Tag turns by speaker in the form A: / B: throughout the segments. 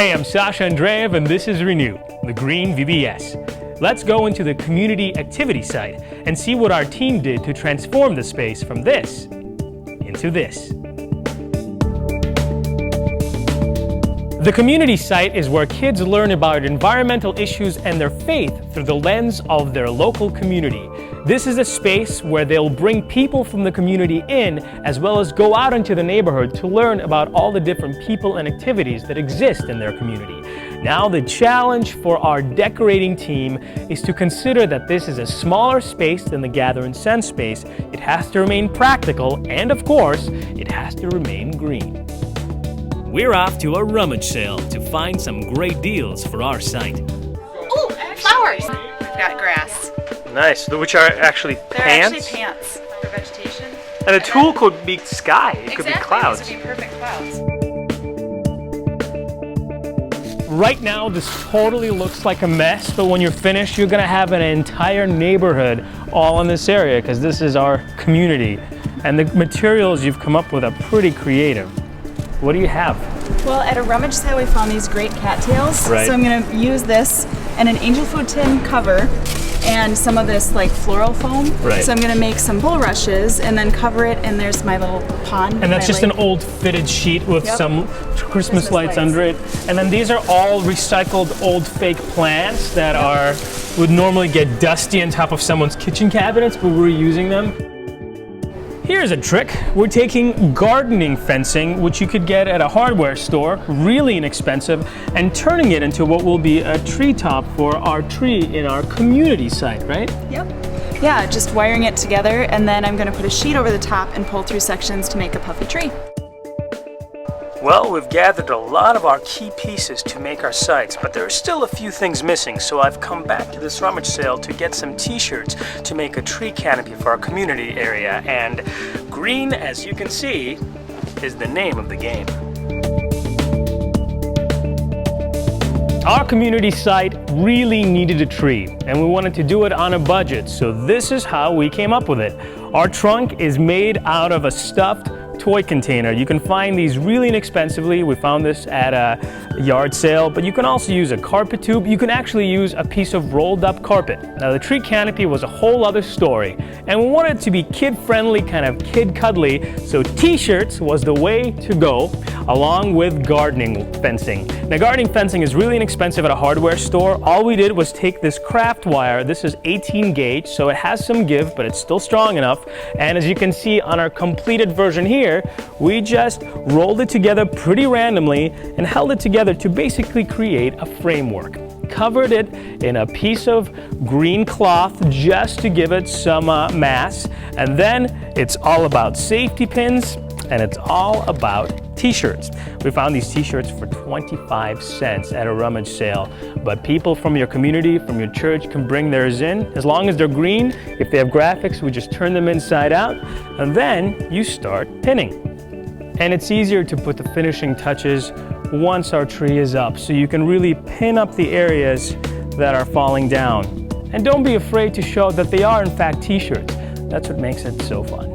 A: Hey, I'm Sasha Andreev and this is ReNew, the Green VBS. Let's go into the community activity site and see what our team did to transform the space from this into this. The community site is where kids learn about environmental issues and their faith through the lens of their local community. This is a space where they'll bring people from the community in, as well as go out into the neighborhood to learn about all the different people and activities that exist in their community. Now the challenge for our decorating team is to consider that this is a smaller space than the Gather and Send space. It has to remain practical, and of course, it has to remain green. We're off to a rummage sale to find some great deals for our site.
B: Ooh, flowers! We've got grass.
A: Nice, which are actually pants?
B: They're actually pants for vegetation.
A: And the tool could be sky, it could be clouds.
B: These would be perfect clouds.
A: Right now, this totally looks like a mess, but when you're finished, you're gonna have an entire neighborhood all in this area, because this is our community. And the materials you've come up with are pretty creative. What do you have?
C: Well, at a rummage sale, we found these great cattails.
A: Right.
C: So I'm going to use this and an angel food tin cover and some of this like floral foam.
A: Right.
C: So I'm going to make some bulrushes and then cover it, and there's my little pond.
A: And that's just an old fitted sheet with some Christmas lights under it. And then these are all recycled old fake plants that would normally get dusty on top of someone's kitchen cabinets, but we're using them. Here's a trick. We're taking gardening fencing, which you could get at a hardware store, really inexpensive, and turning it into what will be a tree top for our tree in our community site, right?
C: Yep. Yeah, just wiring it together, and then I'm going to put a sheet over the top and pull through sections to make a puffy tree.
A: Well, we've gathered a lot of our key pieces to make our sites, but there are still a few things missing, so I've come back to this rummage sale to get some t-shirts to make a tree canopy for our community area, and green, as you can see, is the name of the game. Our community site really needed a tree, and we wanted to do it on a budget, so this is how we came up with it. Our trunk is made out of a stuffed toy container. You can find these really inexpensively. We found this at a yard sale, but you can also use a carpet tube. You can actually use a piece of rolled up carpet. Now the tree canopy was a whole other story, and we wanted it to be kid-friendly, kind of kid-cuddly, so t-shirts was the way to go, along with gardening fencing. Now gardening fencing is really inexpensive at a hardware store. All we did was take this craft wire. This is 18 gauge, so it has some give, but it's still strong enough. And as you can see on our completed version here, we just rolled it together pretty randomly and held it together to basically create a framework. Covered it in a piece of green cloth just to give it some mass. And then it's all about safety pins, and it's all about t-shirts. We found these t-shirts for 25 cents at a rummage sale, but people from your community, from your church can bring theirs in. As long as they're green, if they have graphics, we just turn them inside out, and then you start pinning. And it's easier to put the finishing touches once our tree is up, so you can really pin up the areas that are falling down. And don't be afraid to show that they are in fact t-shirts. That's what makes it so fun.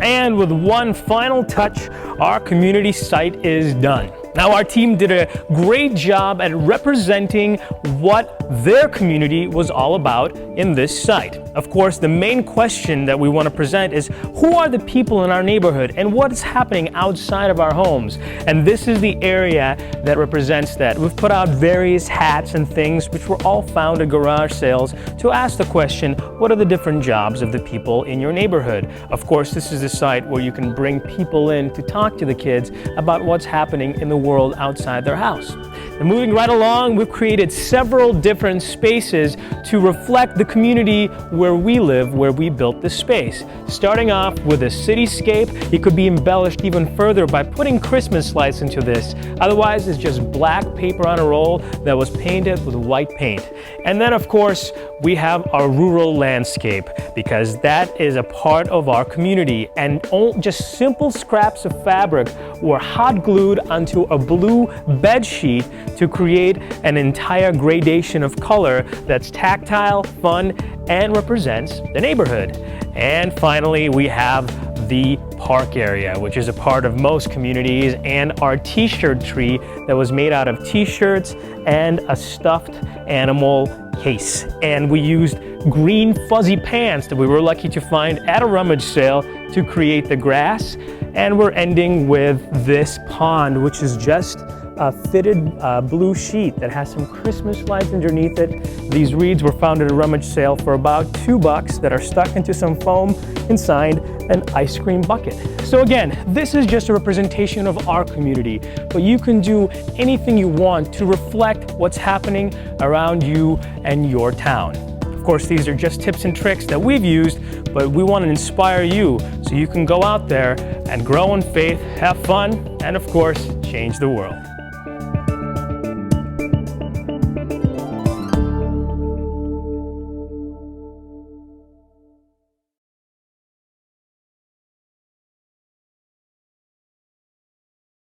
A: And with one final touch, our community site is done. Now our team did a great job at representing what their community was all about in this site. Of course, the main question that we want to present is, who are the people in our neighborhood and what is happening outside of our homes? And this is the area that represents that. We've put out various hats and things which were all found at garage sales to ask the question, what are the different jobs of the people in your neighborhood? Of course, this is a site where you can bring people in to talk to the kids about what's happening in the world outside their house. And moving right along, we've created several different spaces to reflect the community where we live, where we built this space. Starting off with a cityscape, it could be embellished even further by putting Christmas lights into this. Otherwise, it's just black paper on a roll that was painted with white paint. And then, of course, we have our rural landscape, because that is a part of our community, and just simple scraps of fabric were hot glued onto a blue bed sheet to create an entire gradation of color that's tactile, fun, and represents the neighborhood. And finally, we have the park area, which is a part of most communities, and our t-shirt tree that was made out of t-shirts and a stuffed animal case. And we used green fuzzy pants that we were lucky to find at a rummage sale to create the grass. And we're ending with this pond, which is just a fitted blue sheet that has some Christmas lights underneath it. These reeds were found at a rummage sale for about $2 that are stuck into some foam inside an ice cream bucket. So again, this is just a representation of our community, but you can do anything you want to reflect what's happening around you and your town. Of course, these are just tips and tricks that we've used, but we want to inspire you so you can go out there and grow in faith, have fun, and of course, change the world.